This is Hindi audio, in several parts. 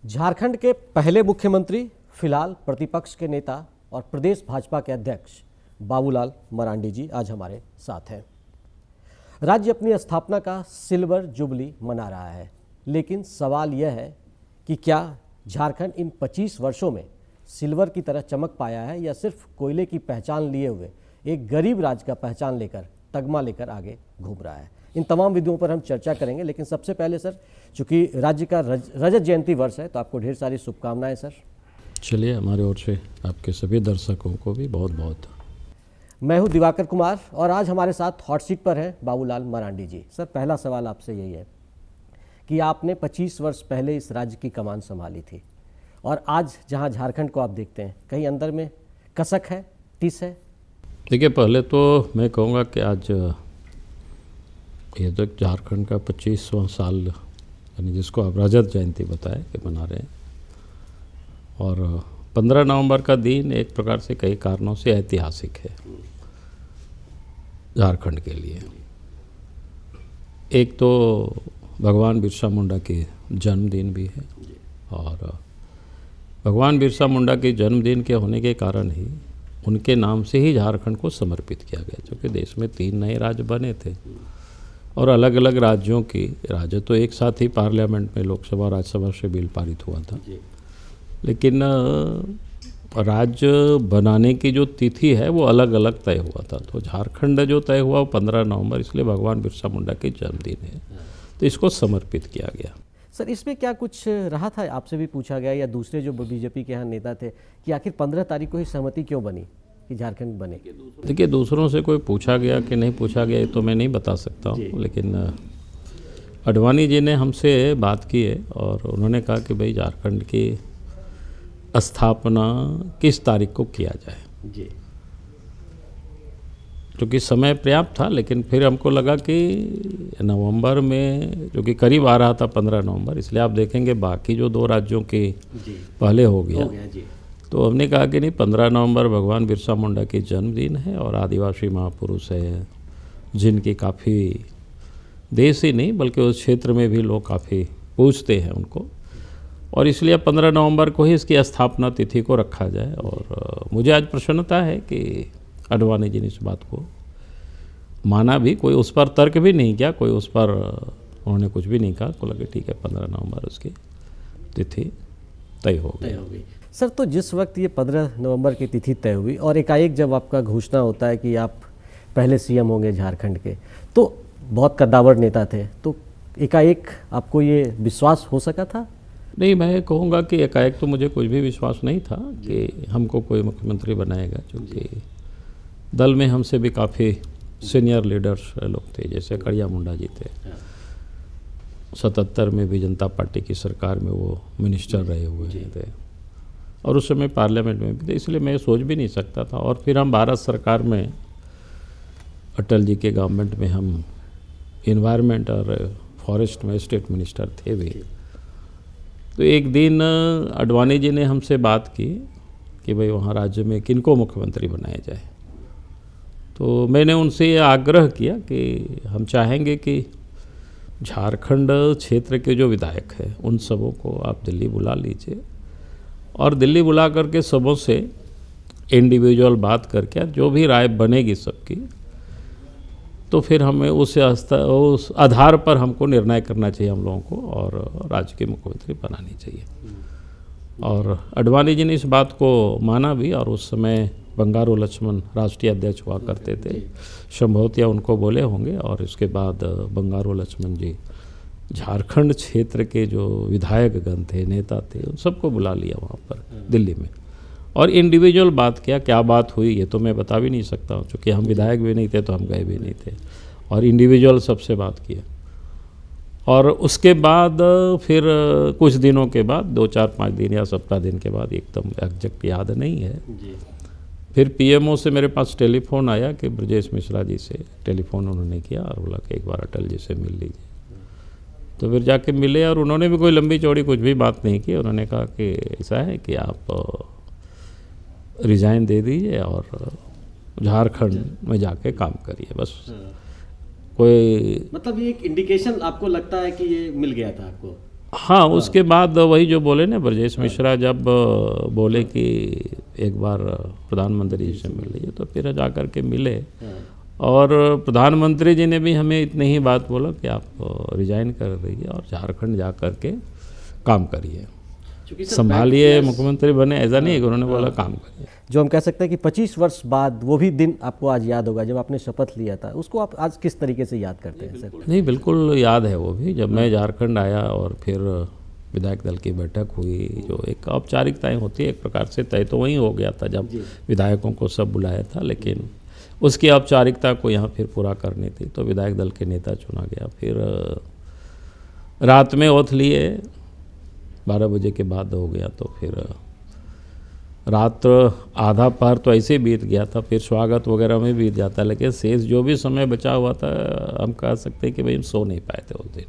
झारखंड के पहले मुख्यमंत्री, फिलहाल प्रतिपक्ष के नेता और प्रदेश भाजपा के अध्यक्ष बाबूलाल मरांडी जी आज हमारे साथ हैं। राज्य अपनी स्थापना का सिल्वर जुबली मना रहा है, लेकिन सवाल यह है कि क्या झारखंड इन 25 वर्षों में सिल्वर की तरह चमक पाया है या सिर्फ कोयले की पहचान लिए हुए एक गरीब राज्य का पहचान लेकर, तगमा लेकर आगे घूम रहा है। इन तमाम बिंदुओं पर हम चर्चा करेंगे, लेकिन सबसे पहले सर, चूंकि राज्य का रजत जयंती वर्ष है तो आपको ढेर सारी शुभकामनाएं सर। चलिए, हमारे ओर से आपके सभी दर्शकों को भी बहुत बहुत। मैं हूं दिवाकर कुमार और आज हमारे साथ हॉट सीट पर हैं बाबूलाल मरांडी जी। सर, पहला सवाल आपसे यही है कि आपने 25 वर्ष पहले इस राज्य की कमान संभाली थी और आज जहां झारखंड को आप देखते हैं, कहीं अंदर में कसक है, टिस है? देखिए, पहले तो मैं कहूँगा कि आज ये तो झारखंड का 25वां साल, यानी जिसको आप रजत जयंती बताए कि मना रहे हैं, और 15 नवंबर का दिन एक प्रकार से कई कारणों से ऐतिहासिक है झारखंड के लिए। एक तो भगवान बिरसा मुंडा के जन्मदिन भी है, और भगवान बिरसा मुंडा के जन्मदिन के होने के कारण ही उनके नाम से ही झारखंड को समर्पित किया गया, क्योंकि देश में 3 नए राज्य बने थे और अलग अलग राज्यों की राज्य तो एक साथ ही पार्लियामेंट में लोकसभा और राज्यसभा से बिल पारित हुआ था, लेकिन राज्य बनाने की जो तिथि है वो अलग अलग तय हुआ था। तो झारखंड जो तय हुआ वो 15 नवंबर, इसलिए भगवान बिरसा मुंडा के जन्मदिन है, तो इसको समर्पित किया गया। सर, इसमें क्या कुछ रहा था? आपसे भी पूछा गया या दूसरे जो बीजेपी के यहाँ नेता थे कि आखिर 15 तारीख को ही सहमति क्यों बनी कि झारखंड बने? देखिए, दूसरों से कोई पूछा गया कि नहीं पूछा गया ये तो मैं नहीं बता सकता हूँ, लेकिन आडवाणी जी ने हमसे बात की है और उन्होंने कहा कि भाई झारखंड की स्थापना किस तारीख को किया जाए जी। क्योंकि समय पर्याप्त था, लेकिन फिर हमको लगा कि नवंबर में, जो कि करीब आ रहा था 15 नवंबर, इसलिए आप देखेंगे बाकी जो 2 राज्यों के पहले हो गया जी। तो हमने कहा कि नहीं, 15 नवंबर भगवान बिरसा मुंडा की जन्मदिन है और आदिवासी महापुरुष है जिनकी काफ़ी देश ही नहीं बल्कि उस क्षेत्र में भी लोग काफ़ी पूजते हैं उनको, और इसलिए 15 नवंबर को ही इसकी स्थापना तिथि को रखा जाए। और मुझे आज प्रसन्नता है कि आडवाणी जी ने इस बात को माना भी, कोई उस पर तर्क भी नहीं किया, कोई उस पर उन्होंने कुछ भी नहीं कहा, को लगे ठीक है 15 नवंबर उसकी तिथि तय हो गई। सर, तो जिस वक्त ये 15 नवंबर की तिथि तय हुई और एकाएक जब आपका घोषणा होता है कि आप पहले सीएम होंगे झारखंड के, तो बहुत कद्दावर नेता थे, तो एकाएक आपको ये विश्वास हो सका था? नहीं, मैं कहूँगा कि एकाएक तो मुझे कुछ भी विश्वास नहीं था कि हमको कोई मुख्यमंत्री बनाएगा, क्योंकि दल में हमसे भी काफ़ी सीनियर लीडर्स लोग थे, जैसे कड़िया मुंडा जी थे। 77 में भी जनता पार्टी की सरकार में वो मिनिस्टर रहे हुए थे और उस समय पार्लियामेंट में भी थे, इसलिए मैं सोच भी नहीं सकता था। और फिर हम भारत सरकार में, अटल जी के गवर्नमेंट में हम इन्वायरमेंट और फॉरेस्ट में स्टेट मिनिस्टर थे भी। तो एक दिन आडवाणी जी ने हमसे बात की कि भाई वहाँ राज्य में किनको मुख्यमंत्री बनाया जाए। तो मैंने उनसे ये आग्रह किया कि हम चाहेंगे कि झारखंड क्षेत्र के जो विधायक हैं उन सबों को आप दिल्ली बुला लीजिए और दिल्ली बुला करके सबों से इंडिविजुअल बात करके जो भी राय बनेगी सबकी, तो फिर हमें उस आधार पर हमको निर्णय करना चाहिए हम लोगों को, और राज्य के मुख्यमंत्री बनानी चाहिए। और आडवाणी जी ने इस बात को माना भी, और उस समय बंगारू लक्ष्मण राष्ट्रीय अध्यक्ष हुआ करते थे, संभवतः उनको बोले होंगे, और इसके बाद बंगारू लक्ष्मण जी झारखंड क्षेत्र के जो विधायकगण थे, नेता थे, उन सबको बुला लिया वहाँ पर दिल्ली में और इंडिविजुअल बात किया। क्या बात हुई ये तो मैं बता भी नहीं सकता हूँ, क्योंकि हम विधायक भी नहीं थे तो हम गए भी नहीं थे, और इंडिविजुअल सबसे बात किया। और उसके बाद फिर कुछ दिनों के बाद, 2-4-5 दिन या सप्ताह दिन के बाद, एकदम एग्जैक्ट याद नहीं है, फिर पीएमओ से मेरे पास टेलीफोन आया कि ब्रजेश मिश्रा जी से टेलीफोन उन्होंने किया और बोला कि एक बार अटल जी से मिल लीजिए। तो फिर जाके मिले और उन्होंने भी कोई लंबी चौड़ी कुछ भी बात नहीं की। उन्होंने कहा कि ऐसा है कि आप रिज़ाइन दे दीजिए और झारखंड में जाके काम करिए, बस। कोई मतलब ये एक इंडिकेशन आपको लगता है कि ये मिल गया था आपको? हाँ, उसके बाद वही जो बोले ना ब्रजेश मिश्रा, जब बोले कि एक बार प्रधानमंत्री जी से मिल लीजिए, तो फिर जा कर के मिले। और प्रधानमंत्री जी ने भी हमें इतनी ही बात बोला कि आप रिजाइन कर दीजिए और झारखंड जा कर के काम करिए, संभालिए, मुख्यमंत्री बने, ऐसा नहीं है कि उन्होंने बोला काम करिए। जो हम कह सकते हैं कि 25 वर्ष बाद वो भी दिन आपको आज याद होगा जब आपने शपथ लिया था, उसको आप आज किस तरीके से याद करते हैं सर? नहीं, बिल्कुल याद है वो भी। जब मैं झारखंड आया और फिर विधायक दल की बैठक हुई, जो एक औपचारिकताएं होती है एक प्रकार से तय तो वहीं हो गया था जब विधायकों को सब बुलाया था, लेकिन उसकी औपचारिकता को यहाँ फिर पूरा करनी थी, तो विधायक दल के नेता चुना गया। फिर रात में ओथ लिए, 12 बजे के बाद हो गया, तो फिर रात आधा पहर तो ऐसे ही बीत गया था, फिर स्वागत वगैरह में बीत जाता, लेकिन शेष जो भी समय बचा हुआ था हम कह सकते हैं कि भाई हम सो नहीं पाए थे उस दिन।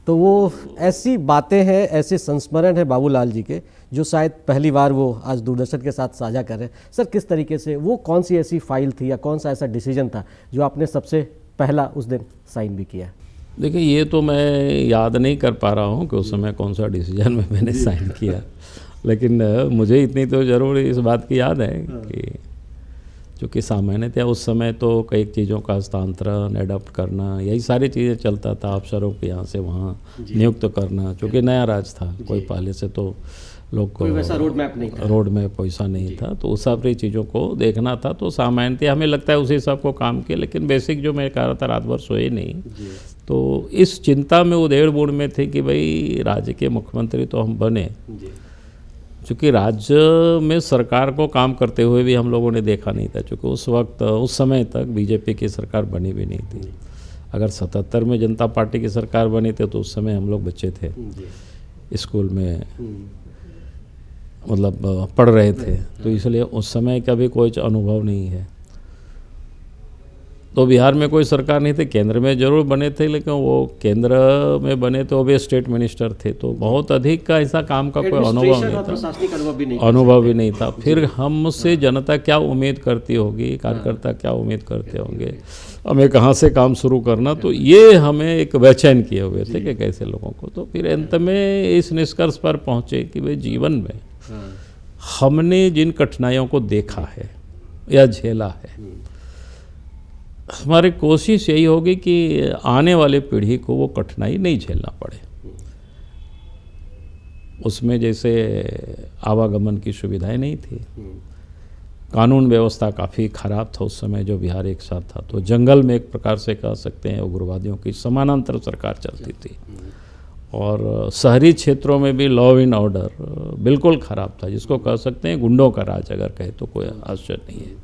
तो वो ऐसी बातें हैं, ऐसे संस्मरण हैं बाबूलाल जी के, जो शायद पहली बार वो आज दूरदर्शन के साथ साझा कर रहे हैं। सर, किस तरीके से, वो कौन सी ऐसी फाइल थी या कौन सा ऐसा डिसीजन था जो आपने सबसे पहला उस दिन साइन भी किया? देखिए, ये तो मैं याद नहीं कर पा रहा हूँ कि उस समय कौन सा डिसीजन में मैंने साइन किया, लेकिन मुझे इतनी तो ज़रूर इस बात की याद है कि चूँकि सामान्यतः उस समय तो कई चीज़ों का हस्तांतरण, एडप्ट करना, यही सारी चीज़ें चलता था। अफसरों को यहाँ से वहाँ नियुक्त करना, चूँकि नया राज था, कोई पहले से तो लोग को वैसा रोड मैप नहीं था, रोड मैप वैसा नहीं था, तो उस सारी चीज़ों को देखना था। तो सामान्यतः हमें लगता है उसी सब को काम किया, लेकिन बेसिक जो मैं कह रहा था, रात भर सोए नहीं, तो इस चिंता में उधेड़-बुन में थे कि भाई राज्य के मुख्यमंत्री तो हम बने, चूँकि राज्य में सरकार को काम करते हुए भी हम लोगों ने देखा नहीं था, चूँकि उस वक्त उस समय तक बीजेपी की सरकार बनी भी नहीं थी। अगर 77 में जनता पार्टी की सरकार बनी थी तो उस समय हम लोग बच्चे थे, स्कूल में मतलब पढ़ रहे थे, तो इसलिए उस समय का भी कोई अनुभव नहीं है। तो बिहार में कोई सरकार नहीं थी, केंद्र में जरूर बने थे, लेकिन वो केंद्र में बने तो वे स्टेट मिनिस्टर थे, तो बहुत अधिक का ऐसा काम का कोई अनुभव नहीं था। फिर हमसे जनता क्या उम्मीद करती होगी, कार्यकर्ता क्या उम्मीद करते होंगे, हमें कहाँ से काम शुरू करना, तो ये हमें एक बेचैन किए हुए थे कि कैसे लोगों को। तो फिर अंत में इस निष्कर्ष पर पहुँचे कि भाई जीवन में हमने जिन कठिनाइयों को देखा है या झेला है, हमारी कोशिश यही होगी कि आने वाली पीढ़ी को वो कठिनाई नहीं झेलना पड़े। उसमें जैसे आवागमन की सुविधाएं नहीं थी, कानून व्यवस्था काफ़ी ख़राब था उस समय जो बिहार एक साथ था, तो जंगल में एक प्रकार से कह सकते हैं उग्रवादियों की समानांतर सरकार चलती थी, और शहरी क्षेत्रों में भी लॉ एंड ऑर्डर बिल्कुल ख़राब था, जिसको कह सकते हैं गुंडों का राज अगर कहे तो कोई आश्चर्य नहीं है।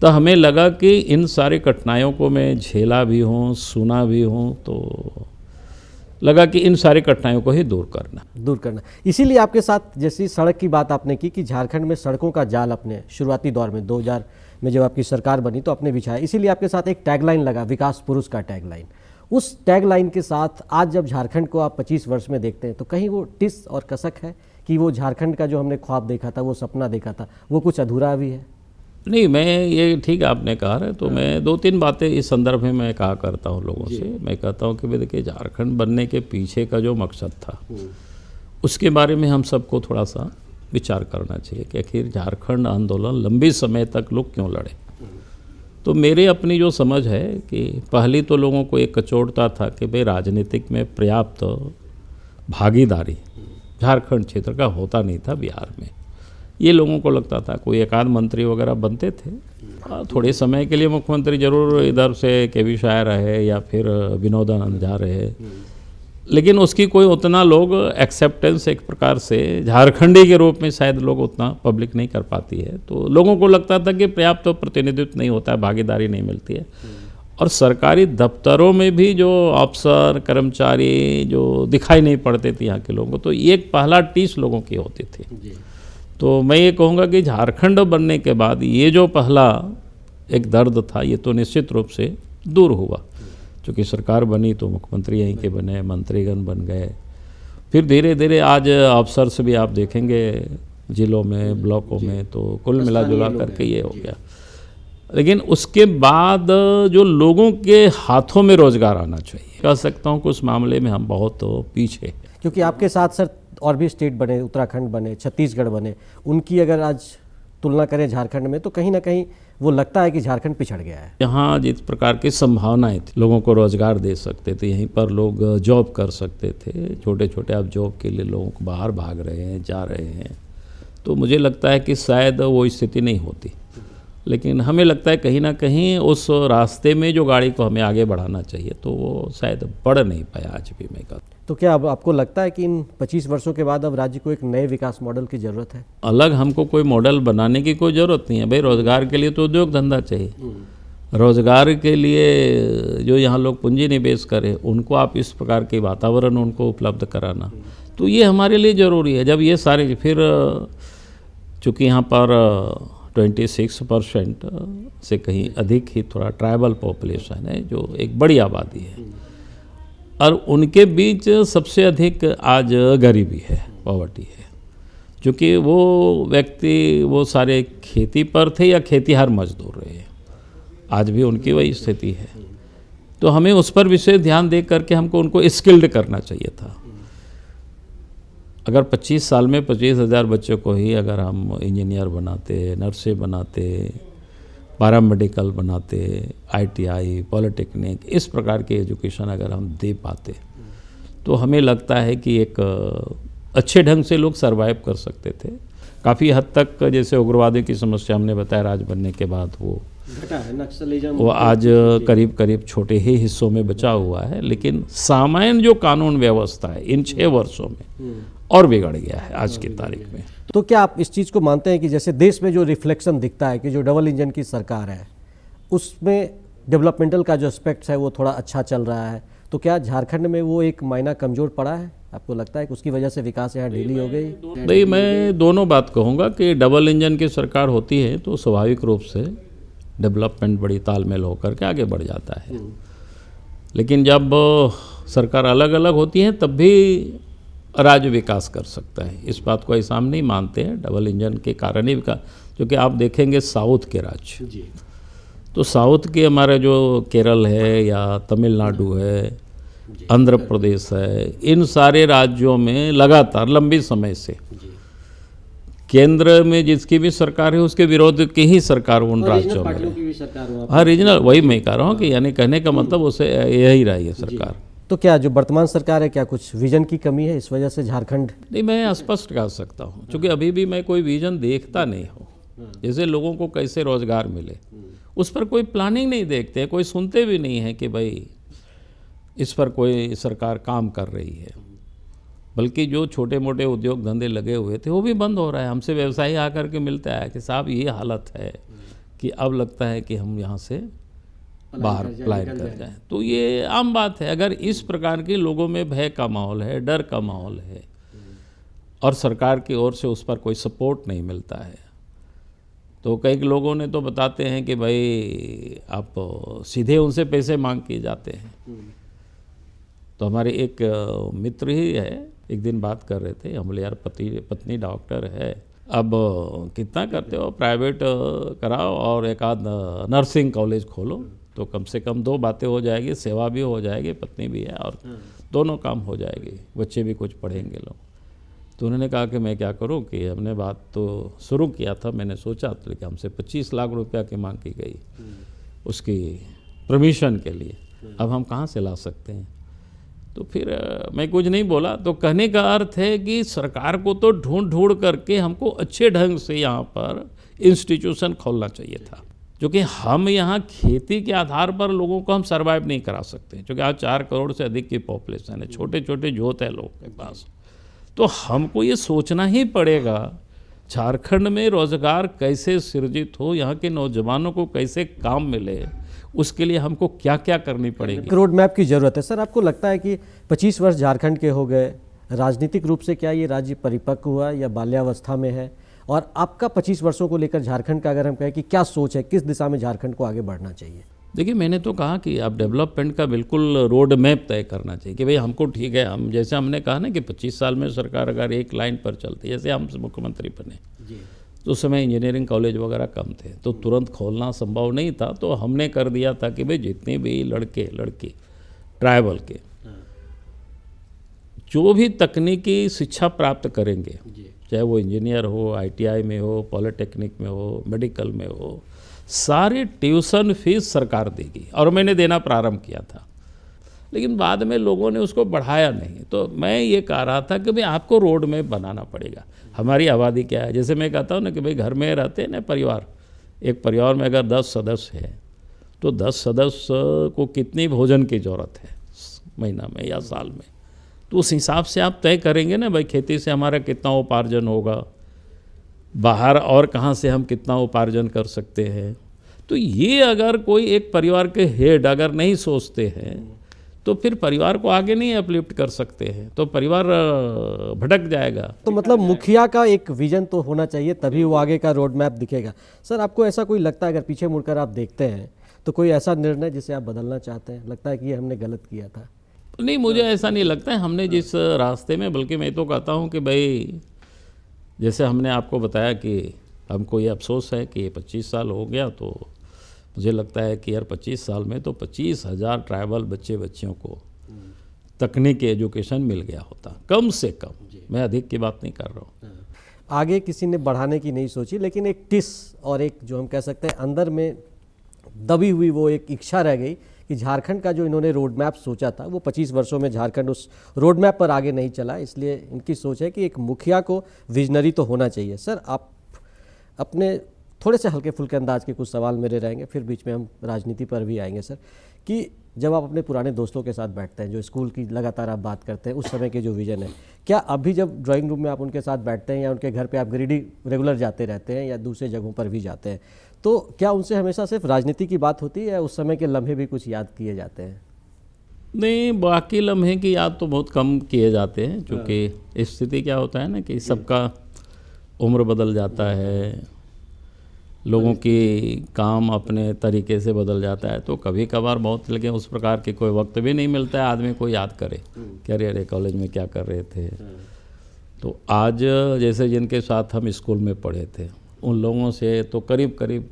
तो हमें लगा कि इन सारी कठिनाइयों को मैं झेला भी हूँ, सुना भी हूँ, तो लगा कि इन सारी कठिनाइयों को ही दूर करना। इसीलिए आपके साथ जैसी सड़क की बात आपने की कि झारखंड में सड़कों का जाल अपने शुरुआती दौर में 2000 में जब आपकी सरकार बनी तो आपने बिछाया, इसीलिए आपके साथ एक टैगलाइन लगा, विकास पुरुष का टैगलाइन। उस टैगलाइन के साथ आज जब झारखंड को आप 25 वर्ष में देखते हैं तो कहीं वो टिस और कसक है कि वो झारखंड का जो हमने ख्वाब देखा था, वो सपना देखा था, वो कुछ अधूरा भी है? नहीं, मैं ये ठीक आपने कहा है, तो मैं 2-3 बातें इस संदर्भ में मैं कहा करता हूँ लोगों से। मैं कहता हूँ कि भाई देखिए, झारखंड बनने के पीछे का जो मकसद था उसके बारे में हम सबको थोड़ा सा विचार करना चाहिए कि आखिर झारखंड आंदोलन लंबी समय तक लोग क्यों लड़े। तो मेरे अपनी जो समझ है कि पहली तो लोगों को एक कचोटता था कि भाई राजनीतिक में पर्याप्त भागीदारी झारखंड क्षेत्र का होता नहीं था बिहार में। ये लोगों को लगता था, कोई एक आध मंत्री वगैरह बनते थे, थोड़े समय के लिए मुख्यमंत्री जरूर इधर से केवी शायर रहे या फिर विनोद आनंद झा रहे, लेकिन उसकी कोई उतना लोग एक्सेप्टेंस एक प्रकार से झारखंडी के रूप में शायद लोग उतना पब्लिक नहीं कर पाती है। तो लोगों को लगता था कि पर्याप्त प्रतिनिधित्व नहीं होता है, भागीदारी नहीं मिलती है, और सरकारी दफ्तरों में भी जो अफसर कर्मचारी जो दिखाई नहीं पड़ते थे यहाँ के लोगों को, तो ये एक पहला टीस लोगों की होती थी। तो मैं ये कहूँगा कि झारखंड बनने के बाद ये जो पहला एक दर्द था, ये तो निश्चित रूप से दूर हुआ। चूँकि सरकार बनी तो मुख्यमंत्री यहीं के बने, मंत्रीगण बन गए, फिर धीरे धीरे आज अफसर से भी आप देखेंगे जिलों में, ब्लॉकों में, तो कुल मिला जुला करके ये हो गया। लेकिन उसके बाद जो लोगों के हाथों में रोजगार आना चाहिए, कह सकता हूँ कि उस मामले में हम बहुत पीछे हैं। क्योंकि आपके साथ सर और भी स्टेट बने, उत्तराखंड बने, छत्तीसगढ़ बने, उनकी अगर आज तुलना करें झारखंड में तो कहीं ना कहीं वो लगता है कि झारखंड पिछड़ गया है। यहाँ जिस प्रकार की संभावनाएं थी, लोगों को रोजगार दे सकते थे, यहीं पर लोग जॉब कर सकते थे, छोटे छोटे अब जॉब के लिए लोगों को बाहर भाग रहे हैं, जा रहे हैं, तो मुझे लगता है कि शायद वो स्थिति नहीं होती। लेकिन हमें लगता है कहीं ना कहीं उस रास्ते में जो गाड़ी को हमें आगे बढ़ाना चाहिए तो वो शायद बढ़ नहीं पाया आज भी। मैं कहता तो क्या अब आपको लगता है कि इन 25 वर्षों के बाद अब राज्य को एक नए विकास मॉडल की ज़रूरत है? अलग हमको कोई मॉडल बनाने की कोई ज़रूरत नहीं है भाई। रोज़गार के लिए तो उद्योग धंधा चाहिए, रोज़गार के लिए जो यहाँ लोग पूंजी निवेश करें उनको आप इस प्रकार के वातावरण उनको उपलब्ध कराना, तो ये हमारे लिए ज़रूरी है। जब ये सारे फिर चूँकि यहाँ पर 26% से कहीं अधिक ही थोड़ा ट्राइबल पॉपुलेशन है, जो एक बड़ी आबादी है, और उनके बीच सबसे अधिक आज गरीबी है, पॉवर्टी है। क्योंकि वो व्यक्ति वो सारे खेती पर थे या खेतीहार मजदूर रहे, आज भी उनकी वही स्थिति है। तो हमें उस पर विशेष ध्यान दे करके हमको उनको स्किल्ड करना चाहिए था। अगर 25 साल में 25,000 बच्चों को ही अगर हम इंजीनियर बनाते, नर्सें बनाते, पैरामेडिकल बनाते, ITI, पॉलिटेक्निक, इस प्रकार के एजुकेशन अगर हम दे पाते तो हमें लगता है कि एक अच्छे ढंग से लोग सरवाइव कर सकते थे। काफ़ी हद तक जैसे उग्रवादी की समस्या हमने बताया राज बनने के बाद वो घटा है, नक्सलिज्म वो आज करीब करीब छोटे ही हिस्सों में बचा हुआ है, लेकिन सामान्य जो कानून व्यवस्था है इन 6 वर्षों में और बिगड़ गया है आज की तारीख में। तो क्या आप इस चीज़ को मानते हैं कि जैसे देश में जो रिफ्लेक्शन दिखता है कि जो डबल इंजन की सरकार है उसमें डेवलपमेंटल का जो एस्पेक्ट्स है वो थोड़ा अच्छा चल रहा है, तो क्या झारखंड में वो एक मायना कमज़ोर पड़ा है? आपको लगता है कि उसकी वजह से विकास यहाँ ढीली हो गई? नहीं, मैं दोनों बात कहूँगा कि डबल इंजन की सरकार होती है तो स्वाभाविक रूप से डेवलपमेंट बड़ी तालमेल होकर के आगे बढ़ जाता है, लेकिन जब सरकार अलग अलग होती है तब भी राज्य विकास कर सकता है। इस बात को ऐसा हम नहीं मानते हैं, डबल इंजन के कारण ही विकास। क्योंकि आप देखेंगे साउथ के राज्य जी, तो साउथ के हमारे जो केरल है या तमिलनाडु है, आंध्र प्रदेश है, इन सारे राज्यों में लगातार लंबी समय से केंद्र में जिसकी भी सरकार है उसके विरोध की ही सरकार उन राज्यों में रही। हाँ, रीजनल, वही मैं कह रहा हूँ कि यानी कहने का मतलब उसे यही रही है सरकार। तो क्या जो वर्तमान सरकार है क्या कुछ विजन की कमी है, इस वजह से झारखंड? नहीं, मैं स्पष्ट कह सकता हूँ, क्योंकि अभी भी मैं कोई विजन देखता नहीं हूँ। जैसे लोगों को कैसे रोजगार मिले उस पर कोई प्लानिंग नहीं देखते, कोई सुनते भी नहीं है कि भाई इस पर कोई सरकार काम कर रही है। बल्कि जो छोटे मोटे उद्योग धंधे लगे हुए थे वो भी बंद हो रहा है। हमसे व्यवसायी आकर के मिलता है कि साहब ये हालत है कि अब लगता है कि हम यहाँ से बाहर पलायन कर जाएं। तो ये आम बात है। अगर इस प्रकार के लोगों में भय का माहौल है, डर का माहौल है और सरकार की ओर से उस पर कोई सपोर्ट नहीं मिलता है, तो कई लोगों ने तो बताते हैं कि भाई आप सीधे उनसे पैसे मांग के जाते हैं। तो हमारे एक मित्र ही है, एक दिन बात कर रहे थे, हम बोले यार पत्नी डॉक्टर है, अब कितना करते हो, प्राइवेट कराओ और एक आध नर्सिंग कॉलेज खोलो तो कम से कम 2 बातें हो जाएगी, सेवा भी हो जाएगी, पत्नी भी है और दोनों काम हो जाएगी, बच्चे भी कुछ पढ़ेंगे लोग। तो उन्होंने कहा कि मैं क्या करूं कि हमने बात तो शुरू किया था, मैंने सोचा तो, लेकिन हमसे 25 लाख रुपया की मांग की गई उसकी परमिशन के लिए, अब हम कहाँ से ला सकते हैं। तो फिर मैं कुछ नहीं बोला। तो कहने का अर्थ है कि सरकार को तो ढूंढ करके हमको अच्छे ढंग से यहाँ पर इंस्टीट्यूशन खोलना चाहिए था, क्योंकि हम यहाँ खेती के आधार पर लोगों को हम सर्वाइव नहीं करा सकते, क्योंकि आज 4 करोड़ से अधिक की पॉपुलेशन है, छोटे छोटे जोत है लोगों के पास। तो हमको ये सोचना ही पड़ेगा झारखंड में रोजगार कैसे सृजित हो, यहाँ के नौजवानों को कैसे काम मिले, उसके लिए हमको क्या क्या करनी पड़ेगी। रोड मैप की ज़रूरत है। सर, आपको लगता है कि 25 वर्ष झारखंड के हो गए, राजनीतिक रूप से क्या ये राज्य परिपक्व हुआ या बाल्यावस्था में है? और आपका 25 वर्षों को लेकर झारखंड का अगर हम कहें कि क्या सोच है, किस दिशा में झारखंड को आगे बढ़ना चाहिए? देखिए, मैंने तो कहा कि आप डेवलपमेंट का बिल्कुल रोड मैप तय करना चाहिए कि भाई हमको ठीक है, हम जैसे हमने कहा ना कि 25 साल में सरकार अगर एक लाइन पर चलती, जैसे हम मुख्यमंत्री बने तो उस समय इंजीनियरिंग कॉलेज वगैरह कम थे, तो तुरंत खोलना संभव नहीं था। तो हमने कर दिया था कि भाई जितने भी लड़के लड़की ट्राइबल के जो भी तकनीकी शिक्षा प्राप्त करेंगे, चाहे वो इंजीनियर हो, आईटीआई में हो, पॉलिटेक्निक में हो, मेडिकल में हो, सारी ट्यूशन फीस सरकार देगी। और मैंने देना प्रारंभ किया था, लेकिन बाद में लोगों ने उसको बढ़ाया नहीं। तो मैं ये कह रहा था कि भाई आपको रोड मैप बनाना पड़ेगा। हमारी आबादी क्या है, जैसे मैं कहता हूँ ना कि भाई घर में रहते हैं ना परिवार, एक परिवार में अगर 10 सदस्य है तो 10 सदस्य को कितनी भोजन की ज़रूरत है महीना में या साल में, तो उस हिसाब से आप तय करेंगे ना भाई खेती से हमारा कितना उपार्जन होगा, बाहर और कहाँ से हम कितना उपार्जन कर सकते हैं। तो ये अगर कोई एक परिवार के हेड अगर नहीं सोचते हैं तो फिर परिवार को आगे नहीं अपलिफ्ट कर सकते हैं, तो परिवार भटक जाएगा। तो मतलब मुखिया का एक विजन तो होना चाहिए, तभी वो आगे का रोड मैप दिखेगा। सर, आपको ऐसा कोई लगता है, अगर पीछे मुड़कर आप देखते हैं तो कोई ऐसा निर्णय जिसे आप बदलना चाहते हैं, लगता है कि ये हमने गलत किया था? नहीं, मुझे ऐसा नहीं लगता है हमने जिस रास्ते में, बल्कि मैं तो कहता हूँ कि भाई जैसे हमने आपको बताया कि हमको ये अफसोस है कि 25 साल हो गया, तो मुझे लगता है कि यार 25 साल में तो 25,000 ट्राइबल बच्चियों को तकनीकी एजुकेशन मिल गया होता, कम से कम। मैं अधिक की बात नहीं कर रहा हूँ। आगे किसी ने बढ़ाने की नहीं सोची, लेकिन एक टिस और एक जो हम कह सकते हैं अंदर में दबी हुई वो एक इच्छा रह गई कि झारखंड का जो इन्होंने रोड मैप सोचा था, वो 25 वर्षों में झारखंड उस रोड मैप पर आगे नहीं चला। इसलिए इनकी सोच है कि एक मुखिया को विजनरी तो होना चाहिए। सर, आप अपने थोड़े से हल्के फुल्के अंदाज के कुछ सवाल मेरे रहेंगे, फिर बीच में हम राजनीति पर भी आएंगे। सर, कि जब आप अपने पुराने दोस्तों के साथ बैठते हैं, जो स्कूल की लगातार आप बात करते हैं, उस समय के जो विजन है, क्या अभी जब ड्राइंग रूम में आप उनके साथ बैठते हैं या उनके घर पे आप गिरिडीह रेगुलर जाते रहते हैं या दूसरे जगहों पर भी जाते हैं, तो क्या उनसे हमेशा सिर्फ राजनीति की बात होती है या उस समय के लम्हे भी कुछ याद किए जाते हैं? नहीं, बाकी लम्हे की याद तो बहुत कम किए जाते हैं, क्योंकि स्थिति क्या होता है ना कि सबका उम्र बदल जाता है, लोगों की काम अपने तरीके से बदल जाता है, तो कभी कभार बहुत, लेकिन उस प्रकार के कोई वक्त भी नहीं मिलता है आदमी को याद करे कि अरे कॉलेज में क्या कर रहे थे। तो आज जैसे जिनके साथ हम स्कूल में पढ़े थे, उन लोगों से तो करीब करीब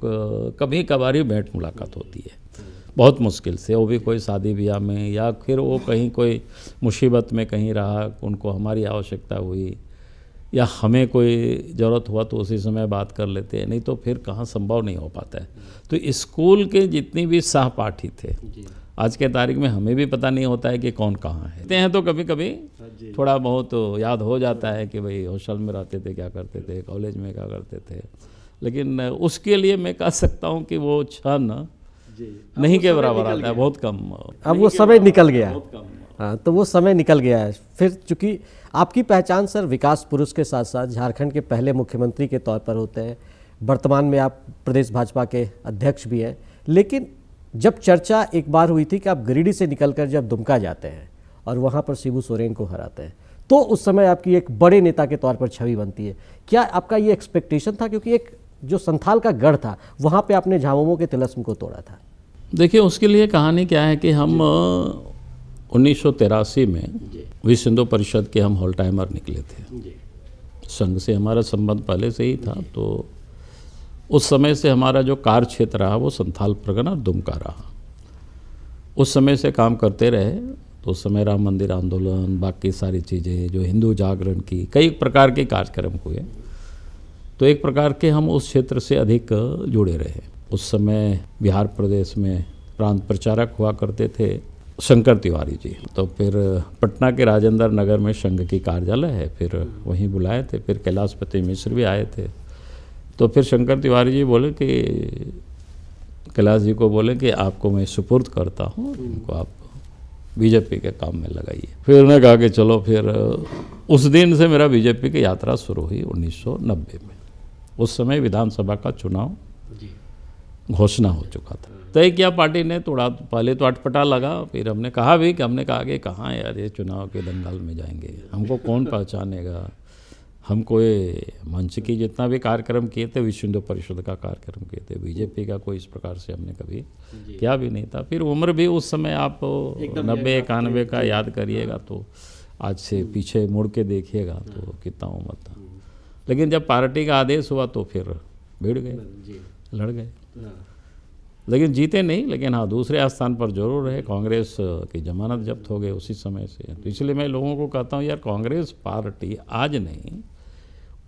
कभी कभार ही भेंट मुलाकात होती है, बहुत मुश्किल से, वो भी कोई शादी ब्याह में या फिर वो कहीं कोई मुसीबत में कहीं रहा, उनको हमारी आवश्यकता हुई या हमें कोई ज़रूरत हुआ तो उसी समय बात कर लेते हैं, नहीं तो फिर कहाँ संभव नहीं हो पाता है। तो स्कूल के जितनी भी सहपाठी थे, आज के तारीख में हमें भी पता नहीं होता है कि कौन कहाँ है। तो कभी कभी थोड़ा बहुत याद हो जाता है कि भाई हॉस्टल में रहते थे क्या करते थे, कॉलेज में क्या करते थे, लेकिन उसके लिए मैं कह सकता हूँ कि वो क्षण नहीं के बराबर आता है, बहुत कम। अब वो समय निकल गया है। हाँ, तो वो समय निकल गया है। फिर चूंकि आपकी पहचान सर विकास पुरुष के साथ साथ झारखंड के पहले मुख्यमंत्री के तौर पर होते हैं, वर्तमान में आप प्रदेश भाजपा के अध्यक्ष भी हैं, लेकिन जब चर्चा एक बार हुई थी कि आप गिरिडीह से निकलकर जब दुमका जाते हैं और वहाँ पर शिबू सोरेन को हराते हैं, तो उस समय आपकी एक बड़े नेता के तौर पर छवि बनती है। क्या आपका ये एक्सपेक्टेशन था, क्योंकि एक जो संथाल का गढ़ था वहाँ पे आपने झामुमो के तिलस्म को तोड़ा था? देखिए, उसके लिए कहानी क्या है कि हम 1983 में विश्व हिंदू परिषद के हम होल टाइमर निकले थे। संघ से हमारा संबंध पहले से ही था, तो उस समय से हमारा जो कार्य क्षेत्र रहा वो संथाल परगना दुमका रहा। उस समय से काम करते रहे, तो उस समय राम मंदिर आंदोलन, बाकी सारी चीज़ें, जो हिंदू जागरण की कई प्रकार के कार्यक्रम हुए, तो एक प्रकार के हम उस क्षेत्र से अधिक जुड़े रहे। उस समय बिहार प्रदेश में प्रांत प्रचारक हुआ करते थे शंकर तिवारी जी, तो फिर पटना के राजेंद्र नगर में संघ की कार्यालय है, फिर वहीं बुलाए थे। फिर कैलाशपति मिश्र भी आए थे, तो फिर शंकर तिवारी जी बोले कि कैलाश जी को बोले कि आपको मैं सुपुर्द करता हूँ, इनको आप बीजेपी के काम में लगाइए। फिर उन्होंने कहा कि चलो। फिर उस दिन से मेरा बीजेपी की यात्रा शुरू हुई 1990 में। उस समय विधानसभा का चुनाव घोषणा हो चुका था, तय किया पार्टी ने। थोड़ा पहले तो अटपटा लगा, फिर हमने कहा भी कि हमने कहा कि कहाँ यार ये चुनाव के दंगल में जाएंगे, हमको कौन पहचानेगा। हम कोई मंच की जितना भी कार्यक्रम किए थे, विश्व हिंदू परिषद का कार्यक्रम किए थे, बीजेपी का कोई इस प्रकार से हमने कभी किया भी नहीं था। फिर उम्र भी उस समय आप 90-91 का याद करिएगा, तो आज से पीछे मुड़ के देखिएगा तो कितना उम्र था। लेकिन जब पार्टी का आदेश हुआ तो फिर भिड़ गए, लड़ गए, लेकिन जीते नहीं। लेकिन हाँ, दूसरे स्थान पर जरूर रहे। कांग्रेस की जमानत जब्त हो गई उसी समय से। तो इसलिए मैं लोगों को कहता हूँ यार, कांग्रेस पार्टी आज नहीं,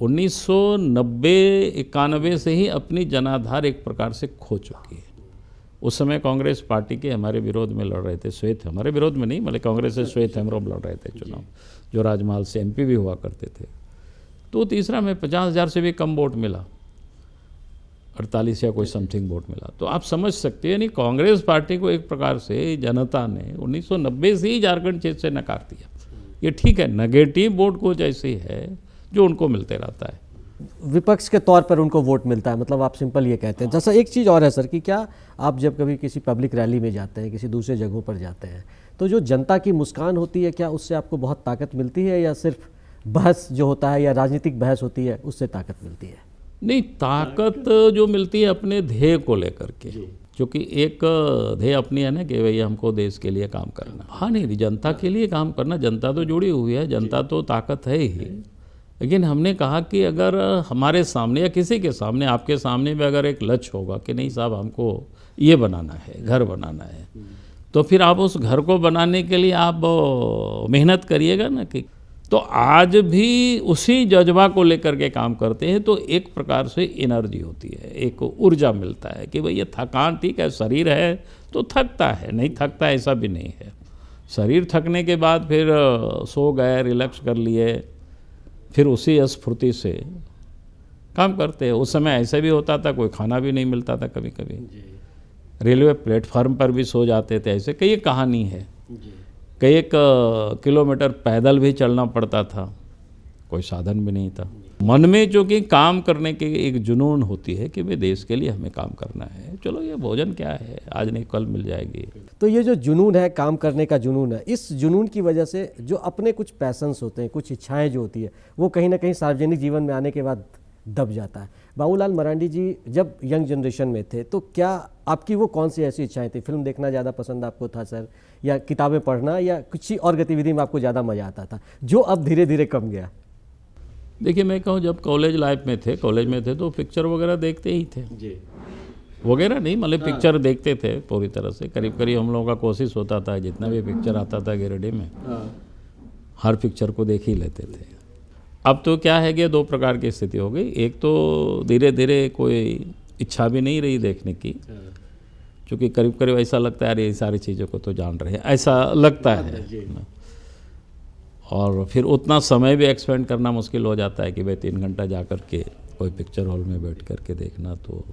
1990-91 से ही अपनी जनाधार एक प्रकार से खो चुकी है। उस समय कांग्रेस पार्टी के हमारे विरोध में लड़ रहे थे श्वेत, हमारे विरोध में नहीं, मतलब कांग्रेस से श्वेत हेम्ब्रम लड़ रहे थे चुनाव, जो राजमहल से MP भी हुआ करते थे। तो तीसरा में 50,000 से भी कम वोट मिला, 48 या कोई समथिंग वोट मिला। तो आप समझ सकते हैं, यानी कांग्रेस पार्टी को एक प्रकार से जनता ने 1990 से ही झारखंड क्षेत्र से नकार दिया। ये ठीक है, नेगेटिव वोट कुछ ऐसी है जो उनको मिलते रहता है, विपक्ष के तौर पर उनको वोट मिलता है, मतलब आप सिंपल ये कहते हैं। जैसा एक चीज़ और है सर कि क्या आप जब कभी किसी पब्लिक रैली में जाते हैं, किसी दूसरे जगहों पर जाते हैं, तो जो जनता की मुस्कान होती है, क्या उससे आपको बहुत ताकत मिलती है, या सिर्फ बहस जो होता है या राजनीतिक बहस होती है उससे ताकत मिलती है? नहीं, ताकत जो मिलती है अपने ध्येय को लेकर के, क्योंकि एक ध्येय अपनी है ना कि भाई हमको देश के लिए काम करना। हाँ, नहीं, जनता के लिए काम करना, जनता तो जुड़ी हुई है, जनता तो ताकत है ही। लेकिन हमने कहा कि अगर हमारे सामने या किसी के सामने, आपके सामने भी अगर एक लक्ष्य होगा कि नहीं साहब हमको ये बनाना है, घर बनाना है, तो फिर आप उस घर को बनाने के लिए आप मेहनत करिएगा ना। कि तो आज भी उसी जज्बा को लेकर के काम करते हैं, तो एक प्रकार से एनर्जी होती है, एक ऊर्जा मिलता है कि भाई ये थकान ठीक है, शरीर है तो थकता है, नहीं थकता ऐसा भी नहीं है। शरीर थकने के बाद फिर सो गए, रिलैक्स कर लिए, फिर उसी स्फूर्ति से काम करते हैं। उस समय ऐसा भी होता था, कोई खाना भी नहीं मिलता था, कभी कभी रेलवे प्लेटफार्म पर भी सो जाते थे। ऐसे कई कहानी है, कई एक किलोमीटर पैदल भी चलना पड़ता था, कोई साधन भी नहीं था। मन में जो कि काम करने की एक जुनून होती है कि भाई देश के लिए हमें काम करना है, चलो ये भोजन क्या है, आज नहीं कल मिल जाएगी। तो ये जो जुनून है, काम करने का जुनून है, इस जुनून की वजह से जो अपने कुछ पैशंस होते हैं, कुछ इच्छाएं जो होती है, वो कहीं ना कहीं सार्वजनिक जीवन में आने के बाद दब जाता है। बाबूलाल मरांडी जी जब यंग जनरेशन में थे, तो क्या आपकी वो कौन सी ऐसी इच्छाएं थी? फिल्म देखना ज़्यादा पसंद आपको था सर, या किताबें पढ़ना, या कुछ और गतिविधि में आपको ज़्यादा मज़ा आता था, जो अब धीरे धीरे कम गया? देखिए, मैं कहूँ जब कॉलेज में थे तो पिक्चर वगैरह देखते ही थे वगैरह नहीं, मतलब पिक्चर देखते थे पूरी तरह से। करीब करीब हम लोगों का कोशिश होता था, जितना भी पिक्चर आता था गिरिडीह में, हर पिक्चर को देख ही लेते थे। अब तो क्या है कि 2 प्रकार की स्थिति हो गई। एक तो धीरे धीरे कोई इच्छा भी नहीं रही देखने की, क्योंकि करीब करीब ऐसा लगता है यार ये सारी चीज़ों को तो जान रहे हैं, ऐसा लगता है। और फिर उतना समय भी एक्सपेंड करना मुश्किल हो जाता है कि भाई 3 घंटा जा कर के कोई पिक्चर हॉल में बैठ कर के देखना, तो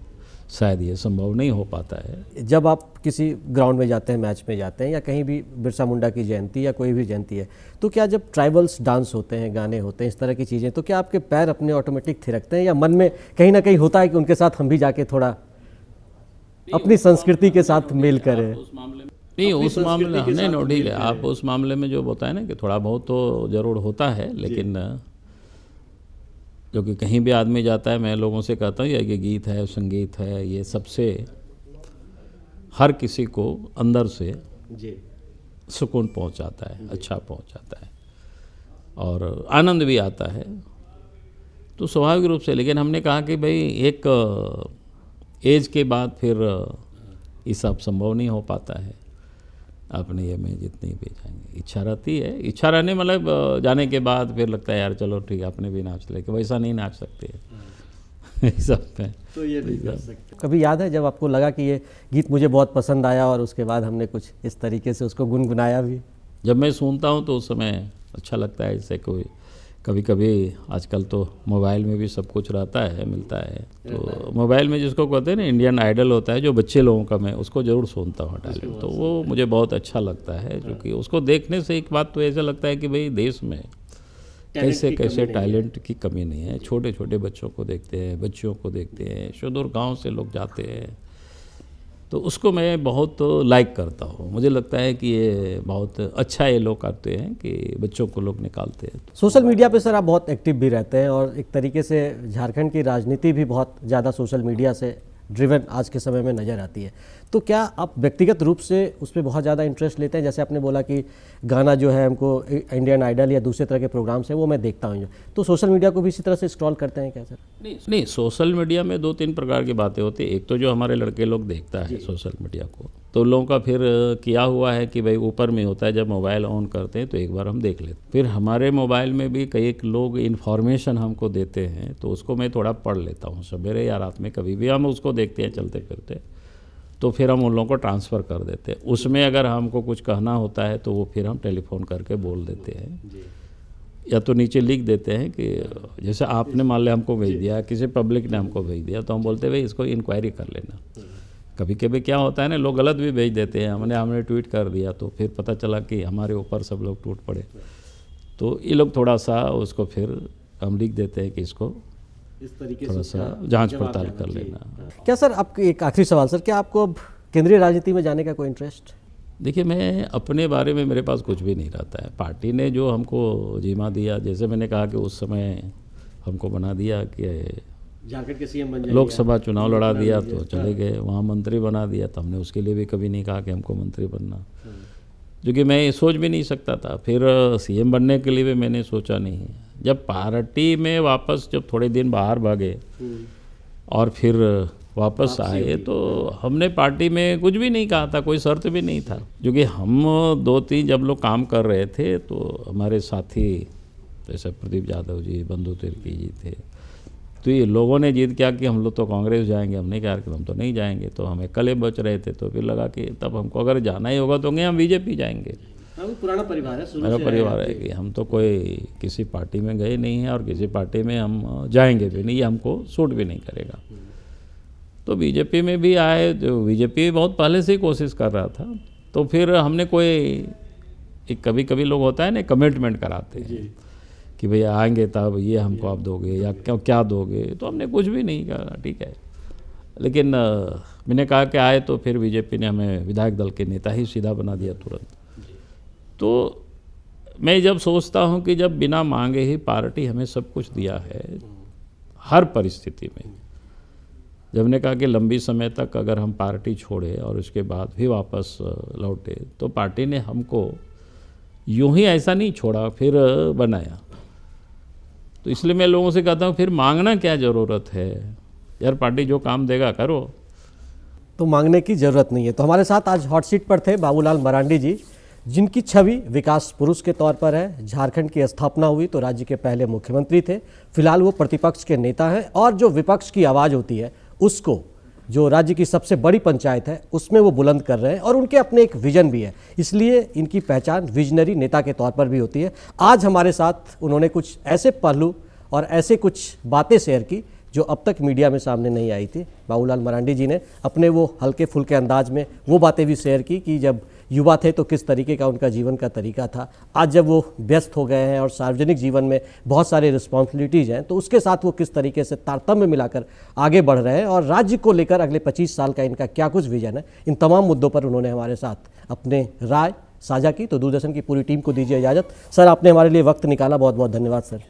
शायद ये संभव नहीं हो पाता है। जब आप किसी ग्राउंड में जाते हैं, मैच में जाते हैं, या कहीं भी बिरसा मुंडा की जयंती या कोई भी जयंती है, तो क्या जब ट्राइबल्स डांस होते हैं, गाने होते हैं, इस तरह की चीज़ें, तो क्या आपके पैर अपने ऑटोमेटिक थिरकते हैं, या मन में कहीं ना कहीं होता है कि उनके साथ हम भी जाके थोड़ा अपनी संस्कृति के साथ मेल करें? नहीं, उस मामले हमने ठीक है, आप उस मामले में जो बताए ना कि थोड़ा बहुत तो ज़रूर होता है, लेकिन जो कि कहीं भी आदमी जाता है, मैं लोगों से कहता हूँ ये गीत है, संगीत है, ये सबसे हर किसी को अंदर से सुकून पहुँचाता है, अच्छा पहुँचाता है और आनंद भी आता है, तो स्वाभाविक रूप से। लेकिन हमने कहा कि भाई एक एज के बाद फिर ये सब संभव नहीं हो पाता है। अपने ये में जितनी भी जाएंगे, इच्छा रहती है, इच्छा रहने मतलब जाने के बाद फिर लगता है यार चलो ठीक है अपने भी नाच लेके, वैसा नहीं नाच सकते सब में, तो ये नहीं कर सकते। कभी याद है जब आपको लगा कि ये गीत मुझे बहुत पसंद आया और उसके बाद हमने कुछ इस तरीके से उसको गुनगुनाया भी? जब मैं सुनता हूँ तो उस समय अच्छा लगता है। जैसे कोई कभी कभी आजकल तो मोबाइल में भी सब कुछ रहता है, मिलता है, तो मोबाइल में जिसको कहते हैं ना इंडियन आइडल होता है जो बच्चे लोगों का, मैं उसको ज़रूर सुनता हूँ टैलेंट, तो वो मुझे बहुत अच्छा लगता है। क्योंकि उसको देखने से एक बात तो ऐसा लगता है कि भाई देश में कैसे कैसे टैलेंट की कमी नहीं है। छोटे छोटे बच्चों को देखते हैं, बच्चियों को देखते हैं, सुदूर गाँव से लोग जाते हैं, तो उसको मैं बहुत लाइक करता हूँ। मुझे लगता है कि ये बहुत अच्छा ये लोग करते हैं कि बच्चों को लोग निकालते हैं। सोशल मीडिया पे सर आप बहुत एक्टिव भी रहते हैं और एक तरीके से झारखंड की राजनीति भी बहुत ज़्यादा सोशल मीडिया से ड्रिवन आज के समय में नज़र आती है। तो क्या आप व्यक्तिगत रूप से उस पर बहुत ज़्यादा इंटरेस्ट लेते हैं? जैसे आपने बोला कि गाना जो है हमको इंडियन आइडल या दूसरे तरह के प्रोग्राम्स हैं वो मैं देखता हूँ, तो सोशल मीडिया को भी इसी तरह से स्क्रॉल करते हैं क्या सर? नहीं, सोशल मीडिया में 2-3 प्रकार की बातें होती है। एक तो जो हमारे लड़के लोग देखता है सोशल मीडिया को, तो लोगों का फिर किया हुआ है कि भाई ऊपर में होता है, जब मोबाइल ऑन करते हैं तो एक बार हम देख लेते हैं। फिर हमारे मोबाइल में भी कई लोग इन्फॉर्मेशन हमको देते हैं, तो उसको मैं थोड़ा पढ़ लेता हूँ सवेरे या रात में, कभी भी हम उसको देखते हैं चलते फिरते, तो फिर हम उन लोगों को ट्रांसफ़र कर देते हैं। उसमें अगर हमको कुछ कहना होता है तो वो फिर हम टेलीफोन करके बोल देते हैं, या तो नीचे लिख देते हैं कि जैसे आपने मान लिया हमको भेज दिया, किसी पब्लिक ने हमको भेज दिया, तो हम बोलते हैं भाई इसको इंक्वायरी कर लेना। कभी कभी क्या होता है ना, लोग गलत भी भेज देते हैं, हमने ट्वीट कर दिया तो फिर पता चला कि हमारे ऊपर सब लोग टूट पड़े, तो ये लोग थोड़ा सा उसको फिर हम लिख देते हैं कि इसको इस तरीके थोड़ा सा जांच पड़ताल कर लेना। क्या सर, आपको एक आखिरी सवाल सर, क्या आपको अब केंद्रीय राजनीति में जाने का कोई इंटरेस्ट? देखिए, मैं अपने बारे में मेरे पास कुछ भी नहीं रहता है। पार्टी ने जो हमको जिम्मा दिया, जैसे मैंने कहा कि उस समय हमको बना दिया कि झारखंड के सीएम बन जाएंगे, लोकसभा चुनाव लड़ा दिया तो चले गए, वहाँ मंत्री बना दिया तो हमने उसके लिए भी कभी नहीं कहा कि हमको मंत्री बनना, जो कि मैं सोच भी नहीं सकता था। फिर सीएम बनने के लिए भी मैंने सोचा नहीं। जब पार्टी में वापस जब थोड़े दिन बाहर भागे और फिर वापस आए, तो हमने पार्टी में कुछ भी नहीं कहा था, कोई शर्त भी नहीं था, क्योंकि हम 2-3 जब लोग काम कर रहे थे तो हमारे साथी जैसे प्रदीप यादव जी, बंधु तिर्की जी थे, तो ये लोगों ने जिद किया कि हम लोग तो कांग्रेस जाएंगे, हमने कहा कि हम तो नहीं जाएंगे, तो हमें कले बच रहे थे, तो फिर लगा कि तब हमको अगर जाना ही होगा तो हम बीजेपी जाएंगे। पुराना परिवार है, मेरा परिवार है कि हम तो कोई किसी पार्टी में गए नहीं हैं और किसी पार्टी में हम जाएंगे भी नहीं, ये हमको सूट भी नहीं करेगा। तो बीजेपी में भी आए, जो बीजेपी बहुत पहले से ही कोशिश कर रहा था, तो फिर हमने कोई एक कभी कभी लोग होता है ना कमिटमेंट कराते हैं कि भैया आएंगे तब ये हमको आप दोगे या क्या दोगे, तो हमने कुछ भी नहीं कहा, ठीक है। लेकिन मैंने कहा कि आए तो फिर बीजेपी ने हमें विधायक दल के नेता ही सीधा बना दिया तुरंत। तो मैं जब सोचता हूँ कि जब बिना मांगे ही पार्टी हमें सब कुछ दिया है हर परिस्थिति में, जब ने कहा कि लंबी समय तक अगर हम पार्टी छोड़े और उसके बाद भी वापस लौटे, तो पार्टी ने हमको यूं ही ऐसा नहीं छोड़ा, फिर बनाया। तो इसलिए मैं लोगों से कहता हूँ फिर मांगना क्या ज़रूरत है यार, पार्टी जो काम देगा करो, तो मांगने की ज़रूरत नहीं है। तो हमारे साथ आज हॉट सीट पर थे बाबूलाल मरांडी जी, जिनकी छवि विकास पुरुष के तौर पर है। झारखंड की स्थापना हुई तो राज्य के पहले मुख्यमंत्री थे, फिलहाल वो प्रतिपक्ष के नेता हैं, और जो विपक्ष की आवाज़ होती है उसको, जो राज्य की सबसे बड़ी पंचायत है उसमें वो बुलंद कर रहे हैं, और उनके अपने एक विजन भी है, इसलिए इनकी पहचान विजनरी नेता के तौर पर भी होती है। आज हमारे साथ उन्होंने कुछ ऐसे पहलू और ऐसे कुछ बातें शेयर की जो अब तक मीडिया में सामने नहीं आई थी। बाबूलाल मरांडी जी ने अपने वो हल्के फुल्के अंदाज में वो बातें भी शेयर की कि जब युवा थे तो किस तरीके का उनका जीवन का तरीका था, आज जब वो व्यस्त हो गए हैं और सार्वजनिक जीवन में बहुत सारे रिस्पॉन्सिबिलिटीज़ हैं, तो उसके साथ वो किस तरीके से तारतम्य मिलाकर आगे बढ़ रहे हैं, और राज्य को लेकर अगले 25 साल का इनका क्या कुछ विजन है, इन तमाम मुद्दों पर उन्होंने हमारे साथ अपने राय साझा की। तो दूरदर्शन की पूरी टीम को दीजिए इजाज़त। सर, आपने हमारे लिए वक्त निकाला, बहुत बहुत धन्यवाद सर।